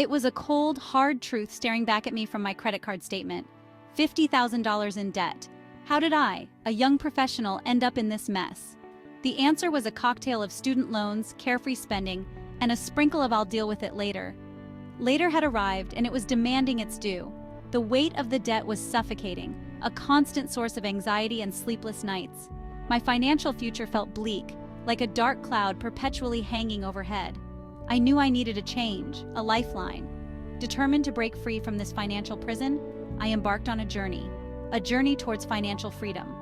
It was a cold, hard truth staring back at me from my credit card statement. $50,000 in debt. How did I, a young professional, end up in this mess? The answer was a cocktail of student loans, carefree spending, and a sprinkle of "I'll deal with it later." Later had arrived, and it was demanding its due. The weight of the debt was suffocating, a constant source of anxiety and sleepless nights. My financial future felt bleak, like a dark cloud perpetually hanging overhead. I knew I needed a change, a lifeline. Determined to break free from this financial prison, I embarked on a journey towards financial freedom,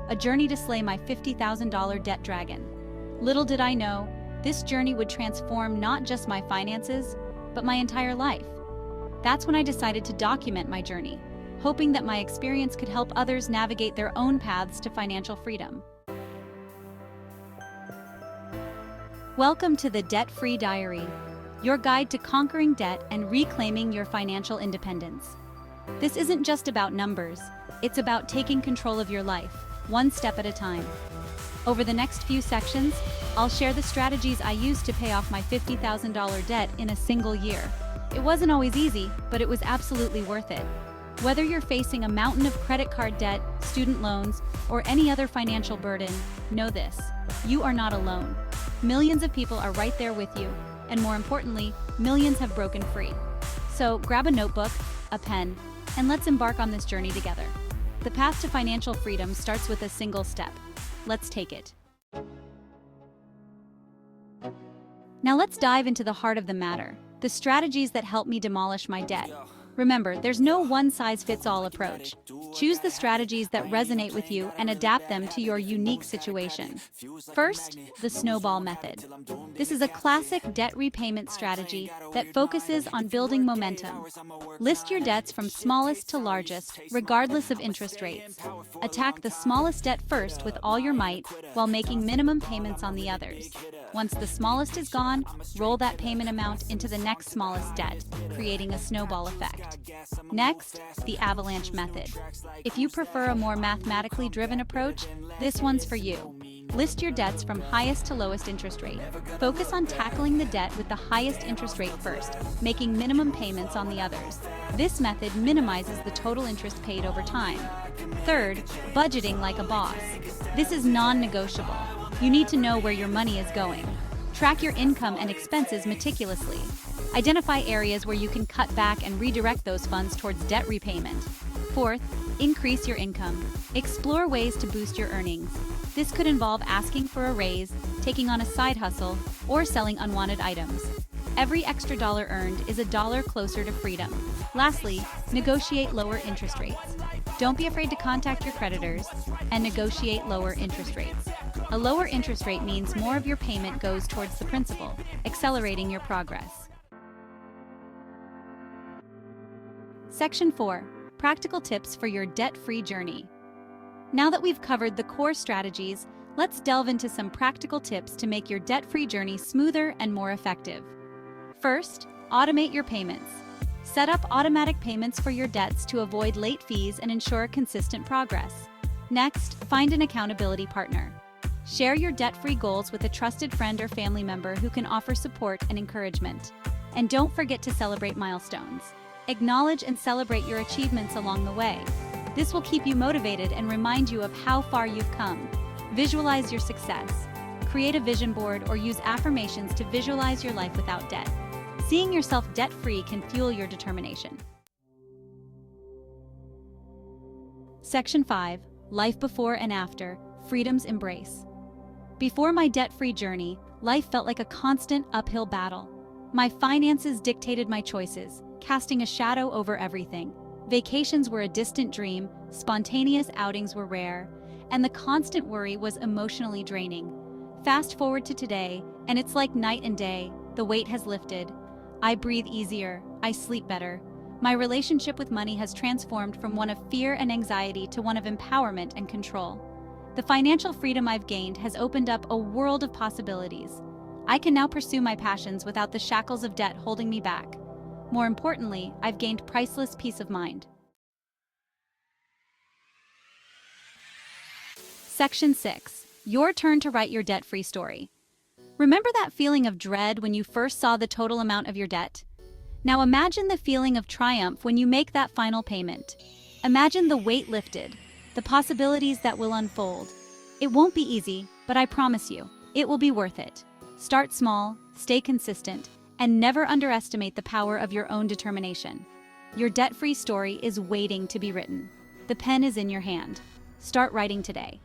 a journey to slay my $50,000 debt dragon. Little did I know, this journey would transform not just my finances, but my entire life. That's when I decided to document my journey, hoping that my experience could help others navigate their own paths to financial freedom. Welcome to the Debt-Free Diary, your guide to conquering debt and reclaiming your financial independence. This isn't just about numbers, it's about taking control of your life, one step at a time. Over the next few sections, I'll share the strategies I used to pay off my $50,000 debt in a single year. It wasn't always easy, but it was absolutely worth it. Whether you're facing a mountain of credit card debt, student loans, or any other financial burden, know this: you are not alone. Millions of people are right there with you, and more importantly, millions have broken free. So grab a notebook, a pen, and let's embark on this journey together. The path to financial freedom starts with a single step. Let's take it. Now let's dive into the heart of the matter, the strategies that help me demolish my debt. Remember, there's no one-size-fits-all approach. Choose the strategies that resonate with you and adapt them to your unique situation. First, the snowball method. This is a classic debt repayment strategy that focuses on building momentum. List your debts from smallest to largest, regardless of interest rates. Attack the smallest debt first with all your might, while making minimum payments on the others. Once the smallest is gone, roll that payment amount into the next smallest debt, creating a snowball effect. Next, the avalanche method. If you prefer a more mathematically driven approach, this one's for you. List your debts from highest to lowest interest rate. Focus on tackling the debt with the highest interest rate first, making minimum payments on the others. This method minimizes the total interest paid over time. Third, budgeting like a boss. This is non-negotiable. You need to know where your money is going. Track your income and expenses meticulously. Identify areas where you can cut back and redirect those funds towards debt repayment. Fourth, increase your income. Explore ways to boost your earnings. This could involve asking for a raise, taking on a side hustle, or selling unwanted items. Every extra dollar earned is a dollar closer to freedom. Lastly, negotiate lower interest rates. Don't be afraid to contact your creditors and negotiate lower interest rates. A lower interest rate means more of your payment goes towards the principal, accelerating your progress. Section 4. Practical tips for your debt-free journey. Now that we've covered the core strategies, let's delve into some practical tips to make your debt-free journey smoother and more effective. First, automate your payments. Set up automatic payments for your debts to avoid late fees and ensure consistent progress. Next, find an accountability partner. Share your debt-free goals with a trusted friend or family member who can offer support and encouragement. And don't forget to celebrate milestones. Acknowledge and celebrate your achievements along the way. This will keep you motivated and remind you of how far you've come. Visualize your success. Create a vision board or use affirmations to visualize your life without debt. Seeing yourself debt-free can fuel your determination. Section 5. Life before and after. Freedom's embrace. Before my debt-free journey, life felt like a constant uphill battle. My finances dictated my choices, casting a shadow over everything. Vacations were a distant dream, spontaneous outings were rare, and the constant worry was emotionally draining. Fast forward to today, and it's like night and day. The weight has lifted. I breathe easier, I sleep better. My relationship with money has transformed from one of fear and anxiety to one of empowerment and control. The financial freedom I've gained has opened up a world of possibilities. I can now pursue my passions without the shackles of debt holding me back. More importantly, I've gained priceless peace of mind. Section 6. Your turn to write your debt-free story. Remember that feeling of dread when you first saw the total amount of your debt? Now imagine the feeling of triumph when you make that final payment. Imagine the weight lifted, the possibilities that will unfold. It won't be easy, but I promise you, it will be worth it. Start small, stay consistent, and never underestimate the power of your own determination. Your debt-free story is waiting to be written. The pen is in your hand. Start writing today.